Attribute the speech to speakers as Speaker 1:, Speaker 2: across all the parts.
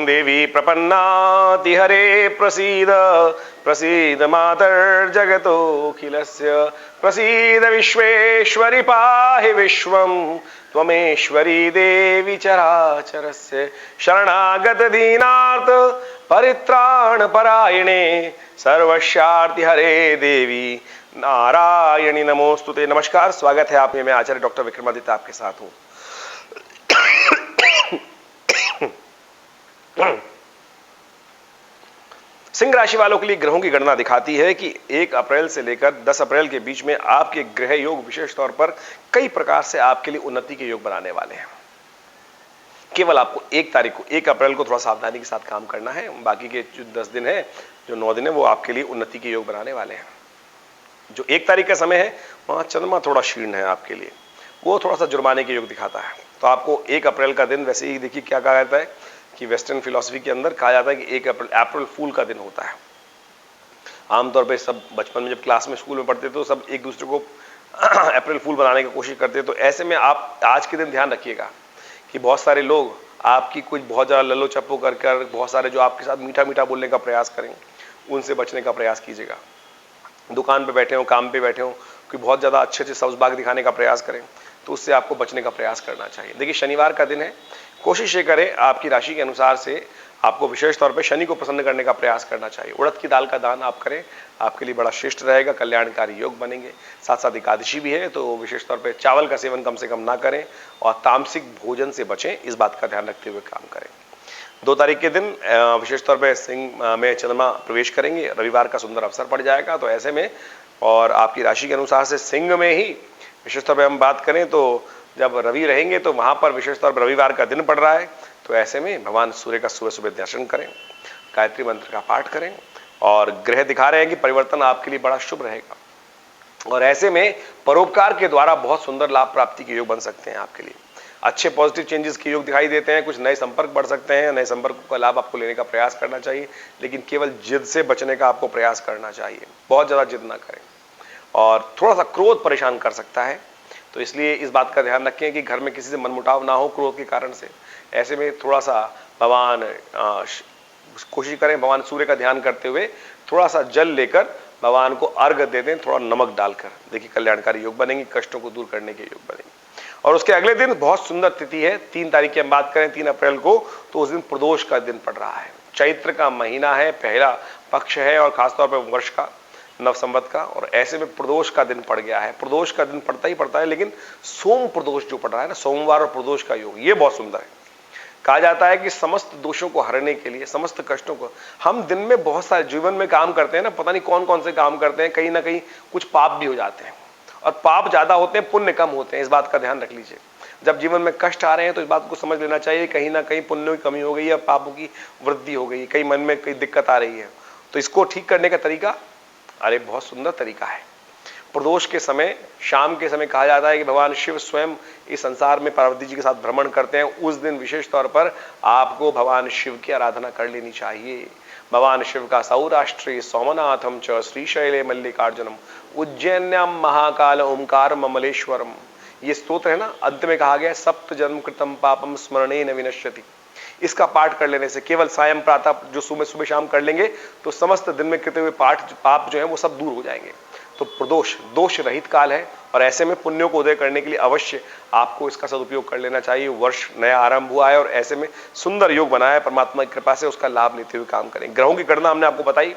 Speaker 1: देवी प्रपन्नाति हरे प्रसीद प्रसीद मातर्जगतोऽखिलस्य प्रसीद विश्वेश्वरि पाहि विश्वं त्वमेश्वरी देवी चराचरस्य शरणागत दीनार्थ परित्राण परायणे सर्वस्यार्ति हरे देवी नारायणी नमोस्तुते। नमस्कार, स्वागत है आप में। मैं आचार्य डॉक्टर विक्रमादित्य आपके साथ हूं। सिंह राशि वालों के लिए ग्रहों की गणना दिखाती है कि 1 अप्रैल से लेकर 10 अप्रैल के बीच में आपके ग्रह योग विशेष तौर पर कई प्रकार से आपके लिए उन्नति के योग बनाने वाले हैं। केवल आपको 1 तारीख को 1 अप्रैल को थोड़ा सावधानी के साथ काम करना है। बाकी के जो 10 दिन है, जो 9 दिन है, वो आपके लिए उन्नति के योग बनाने वाले हैं। जो 1 तारीख का समय है वहां चंद्रमा थोड़ा क्षीण है आपके लिए, वो थोड़ा सा जुर्माने के योग दिखाता है। तो आपको 1 अप्रैल का दिन, वैसे ही देखिए क्या कहा जाता है कि वेस्टर्न फिलॉसफी के अंदर कहा जाता है कि 1 अप्रैल फूल का दिन होता है। आमतौर पे सब बचपन में जब क्लास में स्कूल में पढ़ते तो सब एक दूसरे को अप्रैल फूल बनाने की कोशिश करते। तो ऐसे में आप आज के दिन ध्यान रखिएगा कि बहुत सारे लोग आपकी कुछ बहुत ज़्यादा लल्लो चप्पो कर बहुत सारे जो आपके साथ मीठा मीठा बोलने का प्रयास करेंगे, उनसे बचने का प्रयास कीजिएगा। दुकान पे बैठे हो, काम पे बैठे हो, कोई बहुत ज़्यादा अच्छे अच्छे सब्ज़-बाग दिखाने का प्रयास करें तो उससे आपको बचने का प्रयास करना चाहिए। देखिए, शनिवार का दिन है, कोशिश ये करें आपकी राशि के अनुसार से आपको विशेष तौर पे शनि को प्रसन्न करने का प्रयास करना चाहिए। उड़द की दाल का दान आप करें, आपके लिए बड़ा श्रेष्ठ रहेगा, कल्याणकारी योग बनेंगे। साथ साथ एकादशी भी है तो विशेष तौर पे चावल का सेवन कम से कम ना करें और तामसिक भोजन से बचें, इस बात का ध्यान रखते हुए काम करें। 2 तारीख के दिन विशेष तौर पे सिंह में चंद्रमा प्रवेश करेंगे, रविवार का सुंदर अवसर पड़ जाएगा। तो ऐसे में और आपकी राशि के अनुसार से सिंह में ही विशेष तौर पर हम बात करें तो जब रवि रहेंगे तो वहां पर विशेष तौर पर रविवार का दिन पड़ रहा है। तो ऐसे में भगवान सूर्य का सुबह सुबह दर्शन करें, गायत्री मंत्र का पाठ करें और ग्रह दिखा रहे हैं कि परिवर्तन आपके लिए बड़ा शुभ रहेगा। और ऐसे में परोपकार के द्वारा बहुत सुंदर लाभ प्राप्ति के योग बन सकते हैं आपके लिए। अच्छे पॉजिटिव चेंजेस के योग दिखाई देते हैं, कुछ नए संपर्क बढ़ सकते हैं, नए संपर्कों का लाभ आपको लेने का प्रयास करना चाहिए, लेकिन केवल जिद से बचने का आपको प्रयास करना चाहिए। बहुत ज़्यादा जिद ना करें और थोड़ा सा क्रोध परेशान कर सकता है, तो इसलिए इस बात का ध्यान रखें कि घर में किसी से मनमुटाव ना हो क्रोध के कारण से। ऐसे में थोड़ा सा भगवान कोशिश करें, भगवान सूर्य का ध्यान करते हुए थोड़ा सा जल लेकर भगवान को अर्घ दे दें, थोड़ा नमक डालकर। देखिए, कल्याणकारी योग बनेंगे, कष्टों को दूर करने के योग बनेंगे। और उसके अगले दिन बहुत सुंदर तिथि है, 3 तारीख की हम बात करें 3 अप्रैल को, तो उस दिन प्रदोष का दिन पड़ रहा है। चैत्र का महीना है, पहला पक्ष है और खासतौर पर वर्ष का नव संवत का, और ऐसे में प्रदोष का दिन पड़ गया है। प्रदोष का दिन पड़ता ही पड़ता है, लेकिन सोम प्रदोष जो पड़ रहा है ना, सोमवार और प्रदोष का योग, ये बहुत सुंदर है। कहा जाता है कि समस्त दोषों को हरने के लिए, समस्त कष्टों को, हम दिन में बहुत सारे जीवन में काम करते हैं ना, पता नहीं कौन कौन से काम करते हैं, कहीं ना कहीं कुछ पाप भी हो जाते हैं और पाप ज्यादा होते हैं, पुण्य कम होते हैं। इस बात का ध्यान रख लीजिए। जब जीवन में कष्ट आ रहे हैं तो इस बात को समझ लेना चाहिए कहीं ना कहीं पुण्यों की कमी हो गई है, पापों की वृद्धि हो गई, कहीं मन में कई दिक्कत आ रही है। तो इसको ठीक करने का तरीका, अरे बहुत सुंदर तरीका है। प्रदोष के समय, शाम के समय कहा जाता है कि भगवान शिव स्वयं इस संसार में पार्वती जी के साथ भ्रमण करते हैं। उस दिन विशेष तौर पर आपको भगवान शिव की आराधना कर लेनी चाहिए। भगवान शिव का सौराष्ट्रे सोमनाथम च श्रीशैले मल्लिकार्जुनम उज्जैन्याम महाकाल ओंकार ममलेश्वरम, ये स्तोत्र है ना, अंत में कहा गया सप्त जन्म कृतम पापम स्मरणे न विनश्यति। इसका पाठ कर लेने से, केवल सायं प्रातः जो सुबह शाम कर लेंगे तो समस्त दिन में कृते हुए पाप जो है वो सब दूर हो जाएंगे। तो प्रदोष दोष रहित काल है और ऐसे में पुण्यों को उदय करने के लिए अवश्य आपको इसका सदुपयोग कर लेना चाहिए। वर्ष नया आरंभ हुआ है और ऐसे में सुंदर योग बनाया है, परमात्मा की कृपा से उसका लाभ लेते हुए काम करें। ग्रहों की गणना हमने आपको बताई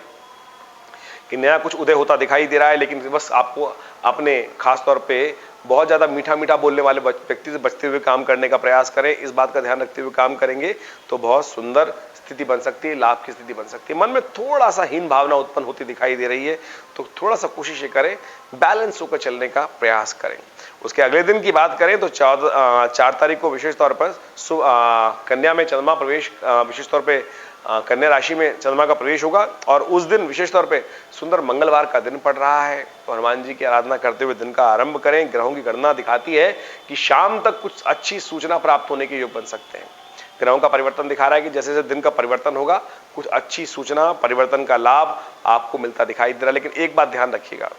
Speaker 1: कि नया कुछ उदय होता दिखाई दे रहा है, लेकिन बस आपको अपने खास तौर पे बहुत ज़्यादा मीठा मीठा बोलने वाले व्यक्ति से बचते हुए काम करने का प्रयास करें। इस बात का ध्यान रखते हुए काम करेंगे तो बहुत सुंदर स्थिति बन सकती है, लाभ की स्थिति बन सकती है। मन में थोड़ा सा हीन भावना उत्पन्न होती दिखाई दे रही है तो थोड़ा सा कोशिश करें, बैलेंस होकर चलने का प्रयास करें। उसके अगले दिन की बात करें तो 4 तारीख को विशेष तौर पर कन्या में चंद्रमा प्रवेश, विशेष तौर पर कन्या राशि में चंद्रमा का प्रवेश होगा और उस दिन विशेष तौर पे सुंदर मंगलवार का दिन पड़ रहा है। तो हनुमान जी की आराधना करते हुए दिन का आरंभ करें। ग्रहों की गणना दिखाती है कि शाम तक कुछ अच्छी सूचना प्राप्त होने के योग बन सकते हैं। ग्रहों का परिवर्तन दिखा रहा है कि जैसे जैसे दिन का परिवर्तन होगा कुछ अच्छी सूचना, परिवर्तन का लाभ आपको मिलता दिखाई दे रहा है। लेकिन एक बात ध्यान रखिएगा,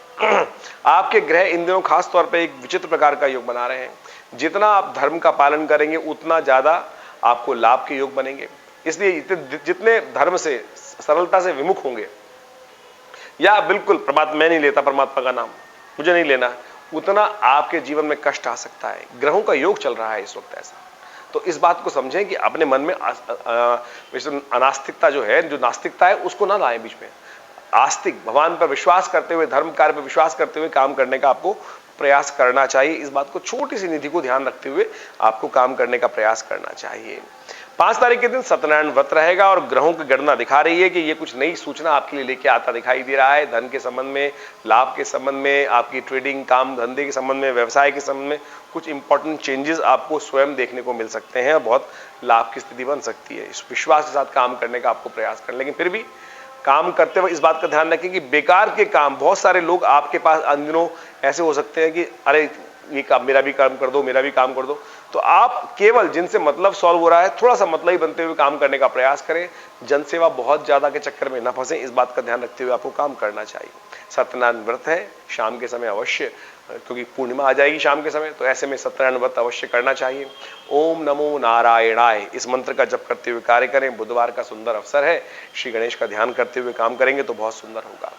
Speaker 1: आपके ग्रह इन दिनों खास तौर पर एक विचित्र प्रकार का योग बना रहे हैं। जितना आप धर्म का पालन करेंगे उतना ज्यादा आपको लाभ के योग बनेंगे। इसलिए जितने धर्म से सरलता से विमुख होंगे, या बिल्कुल परमात्मा मैं नहीं लेता परमात्मा का नाम, मुझे नहीं लेना, उतना आपके जीवन में कष्ट आ सकता है। ग्रहों का योग चल रहा है इस वक्त ऐसा। तो इस बात को समझें कि अपने मन में अनास्तिकता जो है, जो नास्तिकता है, उसको ना लाएं बीच में। आस्तिक, भगवान पर विश्वास करते हुए, धर्म कार्य पर विश्वास करते हुए काम करने का आपको प्रयास करना चाहिए। इस बात को, छोटी सी निधि को ध्यान रखते हुए आपको काम करने का प्रयास करना चाहिए। 5 तारीख के दिन सत्यनारायण व्रत रहेगा और ग्रहों की गणना दिखा रही है कि ये कुछ नई सूचना आपके लिए लेके आता दिखाई दे रहा है। धन के संबंध में, लाभ के संबंध में, आपकी ट्रेडिंग, काम धंधे के संबंध में, व्यवसाय के संबंध में कुछ इंपॉर्टेंट चेंजेस आपको स्वयं देखने को मिल सकते हैं और बहुत लाभ की स्थिति बन सकती है। इस विश्वास के साथ काम करने का आपको प्रयास करें, लेकिन फिर भी काम करते वक्त इस बात का ध्यान रखें कि बेकार के काम, बहुत सारे लोग आपके पास इन दिनों ऐसे हो सकते हैं कि अरे ये काम, मेरा भी काम कर दो, मेरा भी काम कर दो। तो आप केवल जिनसे मतलब सॉल्व हो रहा है, थोड़ा सा मतलब ही बनते हुए काम करने का प्रयास करें। जनसेवा बहुत ज्यादा के चक्कर में न फंसे, इस बात का ध्यान रखते हुए आपको काम करना चाहिए। सत्यनारायण व्रत है, शाम के समय अवश्य, क्योंकि पूर्णिमा आ जाएगी शाम के समय, तो ऐसे में सत्यनारायण व्रत अवश्य करना चाहिए। ओम नमो नारायणाय इस मंत्र का जप करते हुए कार्य करें। बुधवार का सुंदर अवसर है, श्री गणेश का ध्यान करते हुए काम करेंगे तो बहुत सुंदर होगा।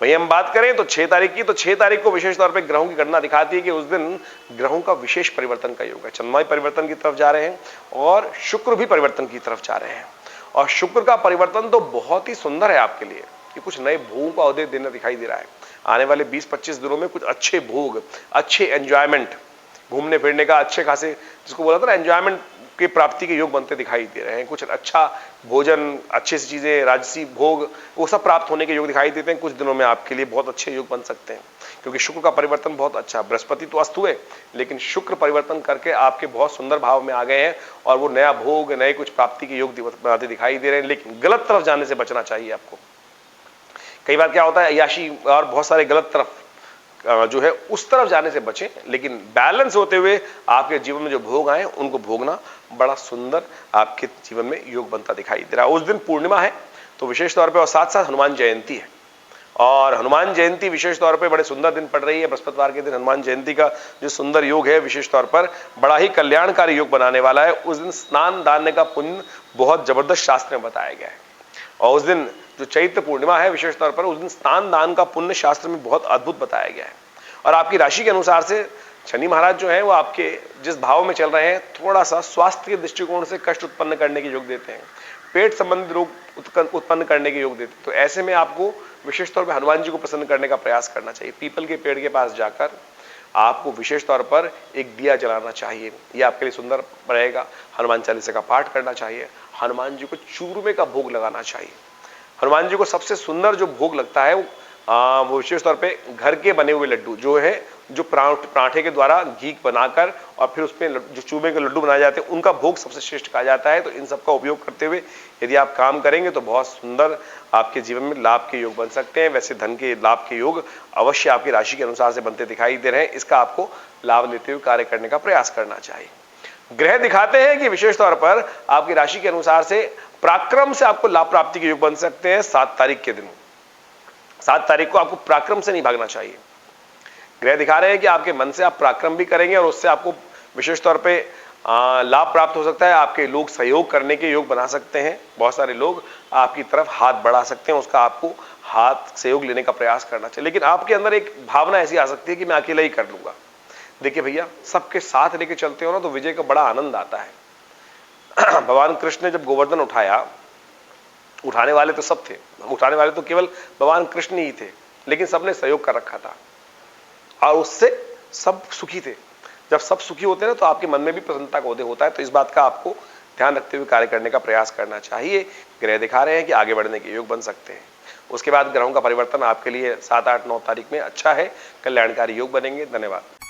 Speaker 1: वहीं हम बात करें तो 6 तारीख की, तो 6 तारीख को विशेष तौर पे ग्रहों की गणना दिखाती है कि उस दिन ग्रहों का विशेष परिवर्तन का योग है। चंद्रमा परिवर्तन की तरफ जा रहे हैं और शुक्र भी परिवर्तन की तरफ जा रहे हैं। और शुक्र का परिवर्तन तो बहुत ही सुंदर है आपके लिए कि कुछ नए भोगों का उदय दिन दिखाई दे रहा है। आने वाले 20-25 दिनों में कुछ अच्छे भोग, अच्छे एंजॉयमेंट, घूमने फिरने का अच्छे खासे, जिसको बोला था ना, एंजॉयमेंट की प्राप्ति के योग बनते दिखाई दे रहे हैं। कुछ अच्छा भोजन, अच्छी सी चीजें, राजसी भोग, वो सब प्राप्त होने के योग दिखाई देते हैं। कुछ दिनों में आपके लिए बहुत अच्छे योग बन सकते हैं, क्योंकि शुक्र का परिवर्तन बहुत अच्छा। बृहस्पति तो अस्त हुए, लेकिन शुक्र परिवर्तन करके आपके बहुत सुंदर भाव में आ गए हैं और वो नया भोग, नए कुछ प्राप्ति के योग बनाते दिखाई दे रहे हैं। लेकिन गलत तरफ जाने से बचना चाहिए आपको। कई बार क्या होता है, अय्याशी और बहुत सारे गलत तरफ जो है उस तरफ जाने से बचें, लेकिन बैलेंस होते हुए आपके जीवन में जो भोग आए उनको भोगना बड़ा सुंदर आपके जीवन में योग बनता दिखाई दे रहा है। उस दिन पूर्णिमा है तो विशेष तौर पे, और साथ साथ हनुमान जयंती है, और हनुमान जयंती विशेष तौर पे बड़े सुंदर दिन पड़ रही है। बृहस्पतिवार के दिन हनुमान जयंती का जो सुंदर योग है, विशेष तौर पर बड़ा ही कल्याणकारी योग बनाने वाला है। उस दिन स्नान दान का पुण्य बहुत जबरदस्त शास्त्र में बताया गया है। और उस दिन जो चैत्र पूर्णिमा है, विशेष तौर पर उस दिन स्नान दान का पुण्य शास्त्र में बहुत अद्भुत बताया गया है। और आपकी राशि के अनुसार से शनि महाराज जो है वो आपके जिस भाव में चल रहे हैं, थोड़ा सा स्वास्थ्य के दृष्टिकोण से कष्ट उत्पन्न करने के योग देते हैं, पेट संबंधित रोग उत्पन्न करने के योग देते हैं। तो ऐसे में आपको विशेष तौर पर हनुमान जी को प्रसन्न करने का प्रयास करना चाहिए। पीपल के पेड़ के पास जाकर आपको विशेष तौर पर एक दिया जलाना चाहिए, यह आपके लिए सुंदर रहेगा। हनुमान चालीसा का पाठ करना चाहिए। हनुमान जी को चूरमे का भोग लगाना चाहिए। हनुमान जी को सबसे सुंदर जो भोग लगता है वो विशेष तौर पे घर के बने हुए लड्डू जो है, जो पराठे के द्वारा घी बनाकर और फिर उसमें जो चूमे के लड्डू बनाए जाते हैं, उनका भोग सबसे श्रेष्ठ कहा जाता है। तो इन सब का उपयोग करते हुए यदि आप काम करेंगे तो बहुत सुंदर आपके जीवन में लाभ के योग बन सकते हैं। वैसे धन के लाभ के योग अवश्य आपकी राशि के अनुसार से बनते दिखाई दे रहे हैं। इसका आपको लाभ लेते हुए कार्य करने का प्रयास करना चाहिए। ग्रह दिखाते हैं कि विशेष तौर पर आपकी राशि के अनुसार से पराक्रम से आपको लाभ प्राप्ति के योग बन सकते हैं। 7 तारीख के दिन, 7 तारीख को आपको पराक्रम से नहीं भागना चाहिए। ग्रह दिखा रहे हैं कि आपके मन से आप पराक्रम भी करेंगे और उससे आपको विशेष तौर पे लाभ प्राप्त हो सकता है। आपके लोग सहयोग करने के योग बना सकते हैं। बहुत सारे लोग आपकी तरफ हाथ बढ़ा सकते हैं, उसका आपको हाथ सहयोग लेने का प्रयास करना चाहिए। लेकिन आपके अंदर एक भावना ऐसी आ सकती है कि मैं अकेला ही कर लूंगा। देखिए भैया, सबके साथ लेके चलते हो ना तो विजय का बड़ा आनंद आता है। भगवान कृष्ण ने जब गोवर्धन उठाया, उठाने वाले तो सब थे, उठाने वाले तो केवल भगवान कृष्ण ही थे, लेकिन सबने सहयोग कर रखा था और उससे सब सुखी थे। जब सब सुखी होते हैं ना तो आपके मन में भी प्रसन्नता का उदय होता है। तो इस बात का आपको ध्यान रखते हुए कार्य करने का प्रयास करना चाहिए। ग्रह दिखा रहे हैं कि आगे बढ़ने के योग बन सकते हैं। उसके बाद ग्रहों का परिवर्तन आपके लिए 7, 8, 9 तारीख में अच्छा है, कल्याणकारी योग बनेंगे। धन्यवाद।